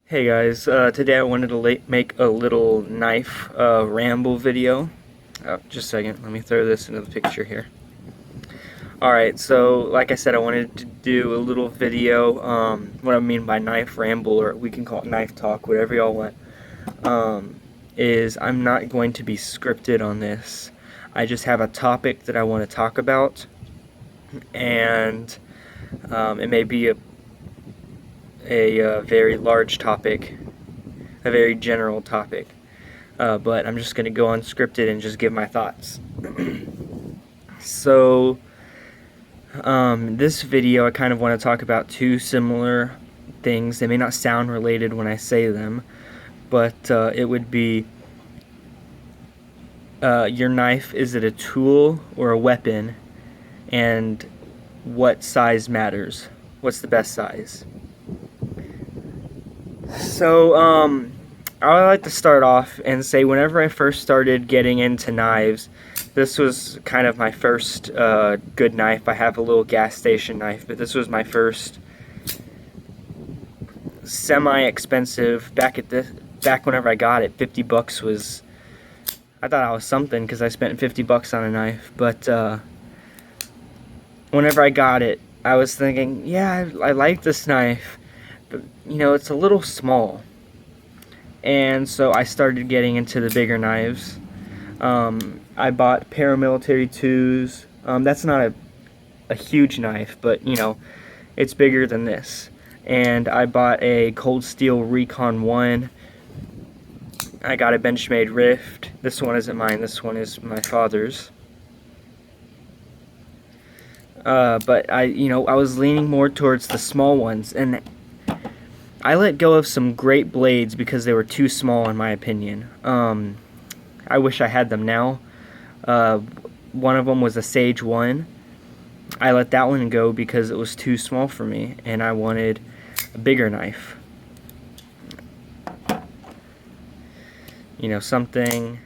Hey guys, today I wanted to make a little knife ramble video. Just a second, let me throw this into the picture here. Alright, so like I said, I wanted to do a little video. What I mean by knife ramble, or we can call it knife talk, whatever y'all want, is I'm not going to be scripted on this. I just have a topic that I want to talk about, and it may be a very large topic, a very general topic, but I'm just going to go unscripted and just give my thoughts. So, this video I kind of want to talk about two similar things. They may not sound related when I say them, but it would be your knife, is it a tool or a weapon, and what size matters? What's the best size? So, I would like to start off and say whenever I first started getting into knives, this was kind of my first good knife. I have a little gas station knife, but this was my first semi-expensive. Back whenever I got it, 50 bucks was, I thought I was something because I spent 50 bucks on a knife. But whenever I got it, I was thinking, yeah, I like this knife, but you know, it's a little small. And so I started getting into the bigger knives. I bought paramilitary 2s. That's not a huge knife, but you know, it's bigger than this. And I bought a Cold Steel Recon 1. I got a Benchmade Rift. This one isn't mine, this one is my father's. But I was leaning more towards the small ones, and I let go of some great blades because they were too small in my opinion. I wish I had them now. One of them was a Sage 1. I let that one go because it was too small for me, and I wanted a bigger knife. You know, something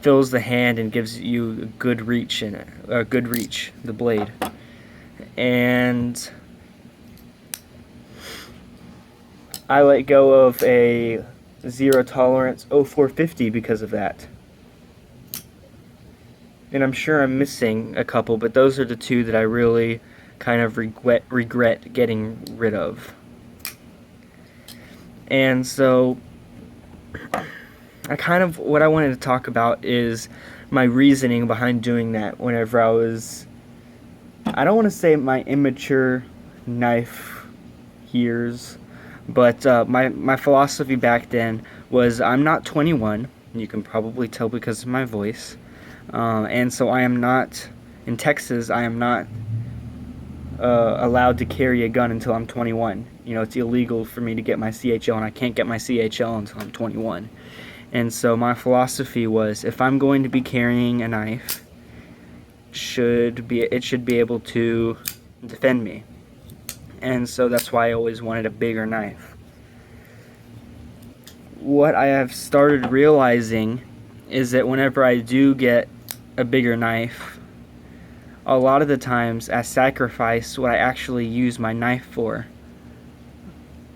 fills the hand and gives you a good reach in it, the blade. And I let go of a zero tolerance 0450 because of that. And I'm sure I'm missing a couple, but those are the two that I really kind of regret getting rid of. And so what I wanted to talk about is my reasoning behind doing that whenever I don't want to say my immature knife years, but my philosophy back then was I'm not 21. You can probably tell because of my voice. And so I am not, in Texas, I am not allowed to carry a gun until I'm 21. You know, it's illegal for me to get my CHL, and I can't get my CHL until I'm 21. And so my philosophy was, if I'm going to be carrying a knife, it should be able to defend me. And so that's why I always wanted a bigger knife. What I have started realizing is that whenever I do get a bigger knife, a lot of the times I sacrifice what I actually use my knife for.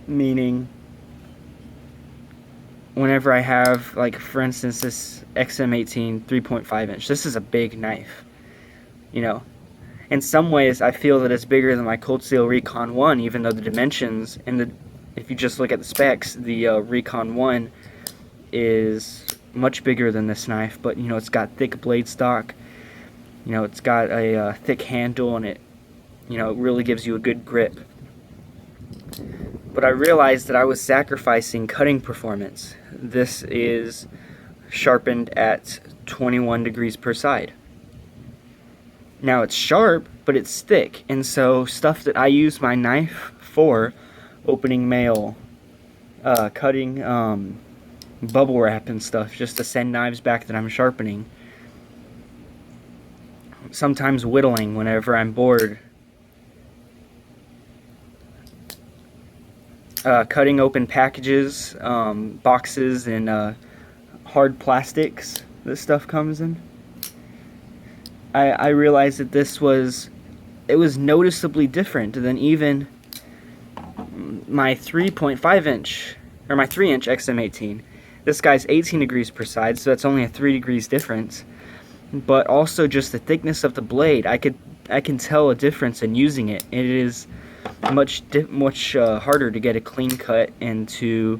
Meaning, whenever I have, like, for instance, this XM18 3.5 inch, this is a big knife. You know, in some ways I feel that it's bigger than my Cold Steel Recon 1, even though the dimensions and if you just look at the specs, the Recon 1 is much bigger than this knife. But you know, it's got thick blade stock. You know, it's got a thick handle, and it really gives you a good grip. But I realized that I was sacrificing cutting performance. This is sharpened at 21 degrees per side. Now it's sharp, but it's thick, and so stuff that I use my knife for, opening mail, cutting bubble wrap and stuff, just to send knives back that I'm sharpening, sometimes whittling whenever I'm bored, cutting open packages, boxes, and hard plastics this stuff comes in. I realized that it was noticeably different than even my 3.5 inch, or my 3 inch XM18, this guy's 18 degrees per side, so that's only a 3 degrees difference. But also just the thickness of the blade, I can tell a difference in using it. It is much harder to get a clean cut and to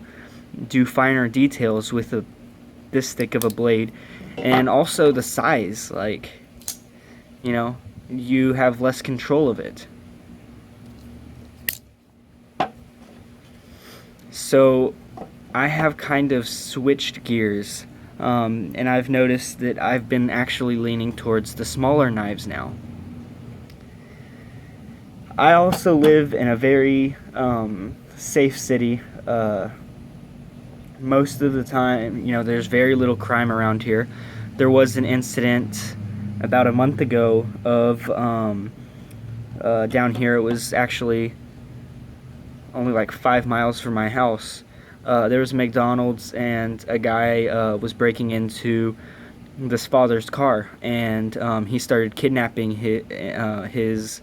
do finer details with this thick of a blade. And also the size, like, you know, you have less control of it. So I have kind of switched gears, and I've noticed that I've been actually leaning towards the smaller knives now. I also live in a very safe city. Most of the time, you know, there's very little crime around here. There was an incident about a month ago of down here. It was actually only like 5 miles from my house. There was a McDonald's, and a guy was breaking into this father's car, and he started kidnapping his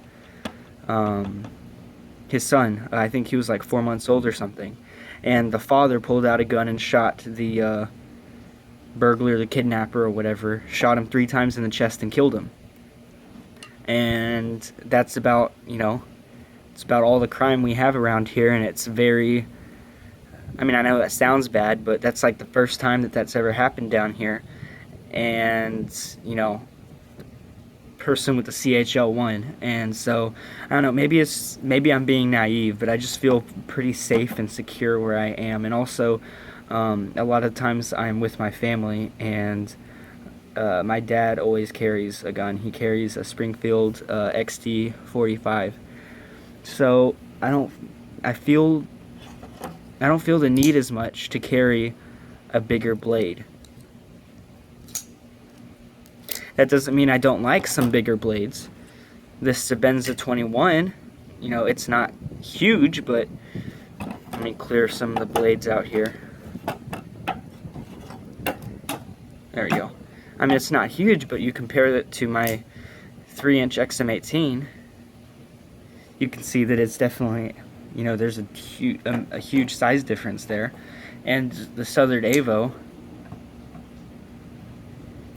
son. I think he was like 4 months old or something. And the father pulled out a gun and shot the burglar, the kidnapper or whatever, shot him 3 times in the chest and killed him. And that's about, you know, it's about all the crime we have around here, and it's very, I mean, I know that sounds bad, but that's like the first time that that's ever happened down here. And, you know, person with the CHL1, and so I don't know, maybe I'm being naive, but I just feel pretty safe and secure where I am. And also a lot of times I'm with my family, and my dad always carries a gun. He carries a Springfield XT45, so I don't feel the need as much to carry a bigger blade. That doesn't mean I don't like some bigger blades. This Sebenza 21, you know, it's not huge, but let me clear some of the blades out here. There we go. I mean, it's not huge, but you compare it to my 3-inch XM18, you can see that it's definitely, you know, there's a huge size difference there. And the Southern Avo,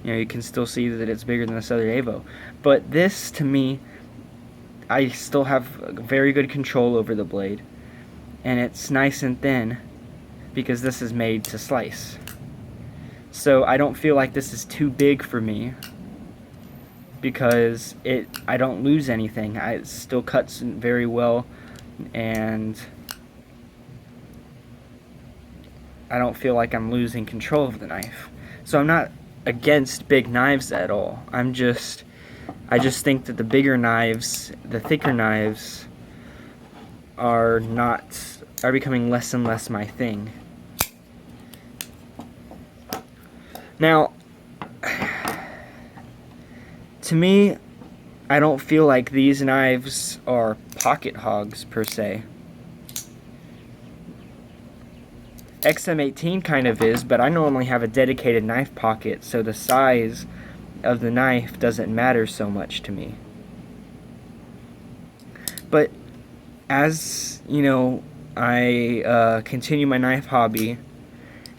you know, you can still see that it's bigger than the Southern Avo. But this, to me, I still have very good control over the blade. And it's nice and thin because this is made to slice. So I don't feel like this is too big for me because I don't lose anything. It still cuts very well, and I don't feel like I'm losing control of the knife. So I'm not against big knives at all. I just think that the bigger knives, the thicker knives, are becoming less and less my thing. Now, to me, I don't feel like these knives are pocket hogs per se. XM18 kind of is, but I normally have a dedicated knife pocket, so the size of the knife doesn't matter so much to me. But as, you know, I continue my knife hobby,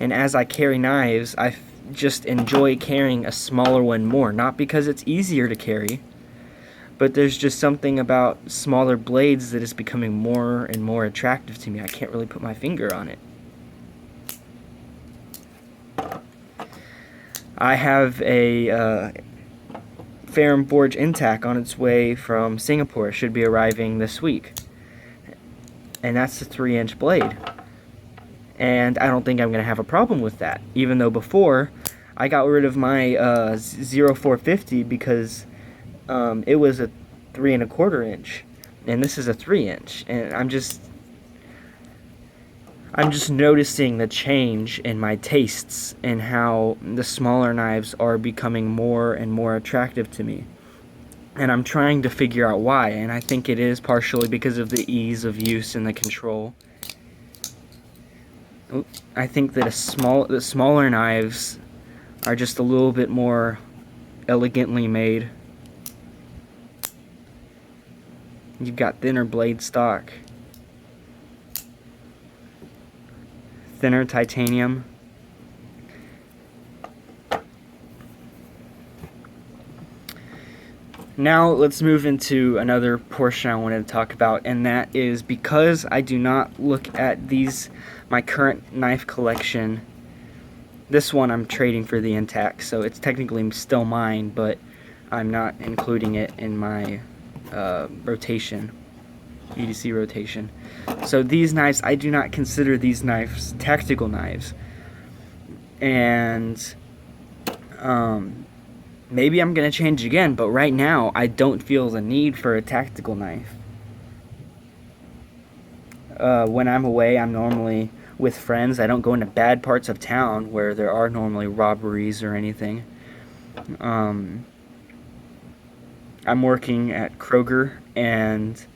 and as I carry knives, I just enjoy carrying a smaller one more. Not because it's easier to carry, but there's just something about smaller blades that is becoming more and more attractive to me. I can't really put my finger on it. I have a Ferrum Forge intac on its way from Singapore. It should be arriving this week. And that's a 3-inch blade. And I don't think I'm going to have a problem with that. Even though before, I got rid of my 0450 because it was a 3 1/4 inch. And this is a 3-inch. And I'm just noticing the change in my tastes and how the smaller knives are becoming more and more attractive to me. And I'm trying to figure out why, and I think it is partially because of the ease of use and the control. I think that the smaller knives are just a little bit more elegantly made. You've got thinner blade stock. thinner titanium. Now let's move into another portion I wanted to talk about, and that is because I do not look at my current knife collection. This one I'm trading for the intact, so it's technically still mine, but I'm not including it in my rotation, EDC rotation. So these knives, I do not consider these knives tactical knives. And maybe I'm going to change again, but right now I don't feel the need for a tactical knife. When I'm away, I'm normally with friends. I don't go into bad parts of town where there are normally robberies or anything. I'm working at Kroger, and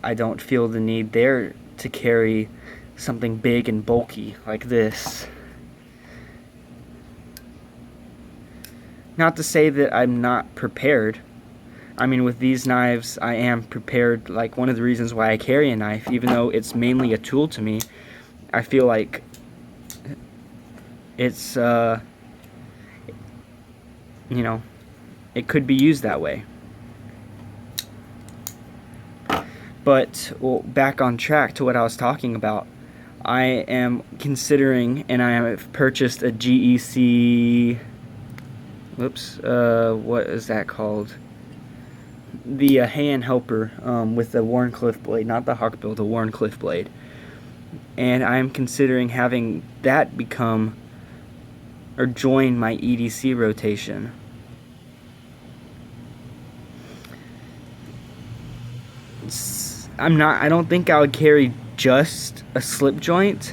I don't feel the need there to carry something big and bulky like this. Not to say that I'm not prepared. I mean, with these knives, I am prepared. Like, one of the reasons why I carry a knife, even though it's mainly a tool to me, I feel like it's, you know, it could be used that way. But, well, back on track to what I was talking about, I am considering, and I have purchased a GEC, what is that called? The hand helper with the Warncliffe blade, not the Hawkbill, the Warncliffe blade. And I'm considering having that become, or join my EDC rotation. I don't think I would carry just a slip joint,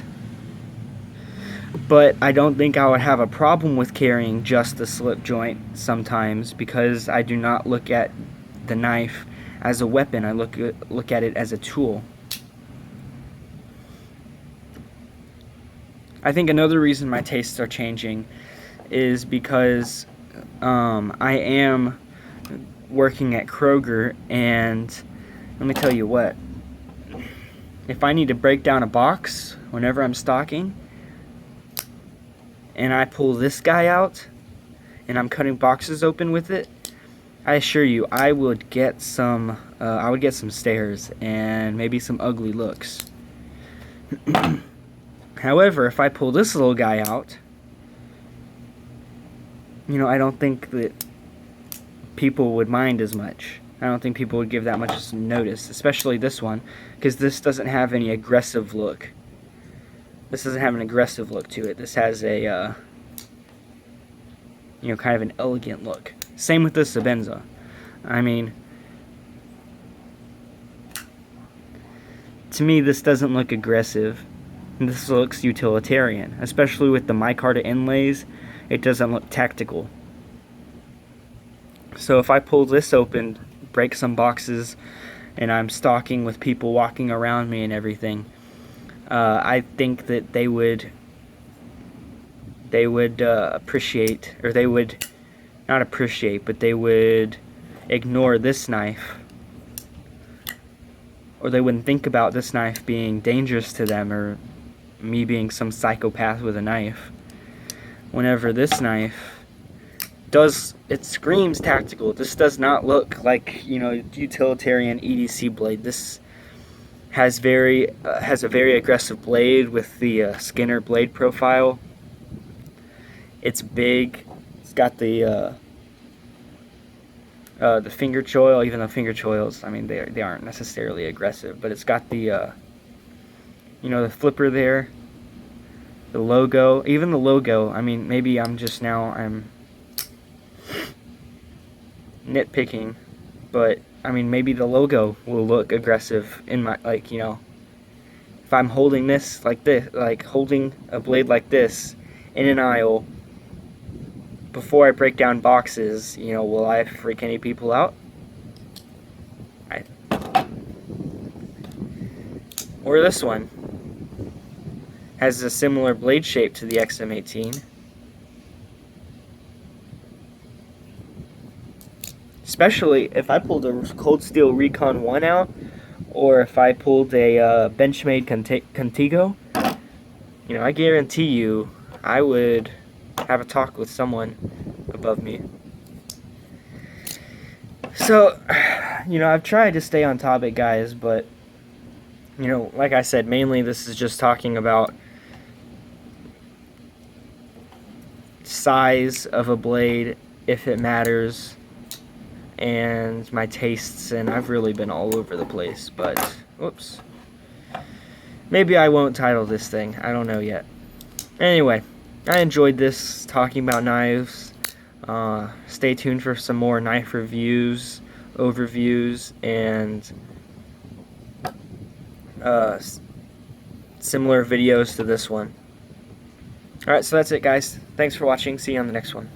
but I don't think I would have a problem with carrying just a slip joint sometimes, because I do not look at the knife as a weapon. I look at it as a tool. I think another reason my tastes are changing is because I am working at Kroger, and let me tell you what, if I need to break down a box whenever I'm stocking, and I pull this guy out, and I'm cutting boxes open with it, I assure you, I would get some stares and maybe some ugly looks. However, if I pull this little guy out, you know, I don't think that people would mind as much. I don't think people would give that much notice, especially this one, because this doesn't have any aggressive look. This doesn't have an aggressive look to it. This has a, you know, kind of an elegant look. Same with this Sabenza. I mean, to me, this doesn't look aggressive. This looks utilitarian, especially with the micarta inlays. It doesn't look tactical. So if I pull this open, break some boxes, and I'm stalking with people walking around me and everything, I think that they would appreciate, or they would not appreciate, but they would ignore this knife, or they wouldn't think about this knife being dangerous to them, or me being some psychopath with a knife. Whenever this knife it screams tactical. This does not look like, you know, utilitarian EDC blade. This has a very aggressive blade with the Skinner blade profile. It's big. It's got the finger choil, even though finger choils, I mean, they aren't necessarily aggressive, but it's got the you know, the flipper there, the logo, even the logo. I mean, maybe I'm nitpicking, but I mean, maybe the logo will look aggressive in my, like, you know, if I'm holding this like this, like holding a blade like this in an aisle before I break down boxes, you know, will I freak any people out? Or this one has a similar blade shape to the XM18. Especially if I pulled a Cold Steel Recon 1 out, or if I pulled a Benchmade Contigo, you know, I guarantee you I would have a talk with someone above me. So, you know, I've tried to stay on topic, guys, but, you know, like I said, mainly this is just talking about size of a blade, if it matters, and my tastes, and I've really been all over the place, but, whoops. Maybe I won't title this thing, I don't know yet. Anyway, I enjoyed this, talking about knives. Stay tuned for some more knife reviews, overviews, and similar videos to this one. Alright, so that's it, guys. Thanks for watching. See you on the next one.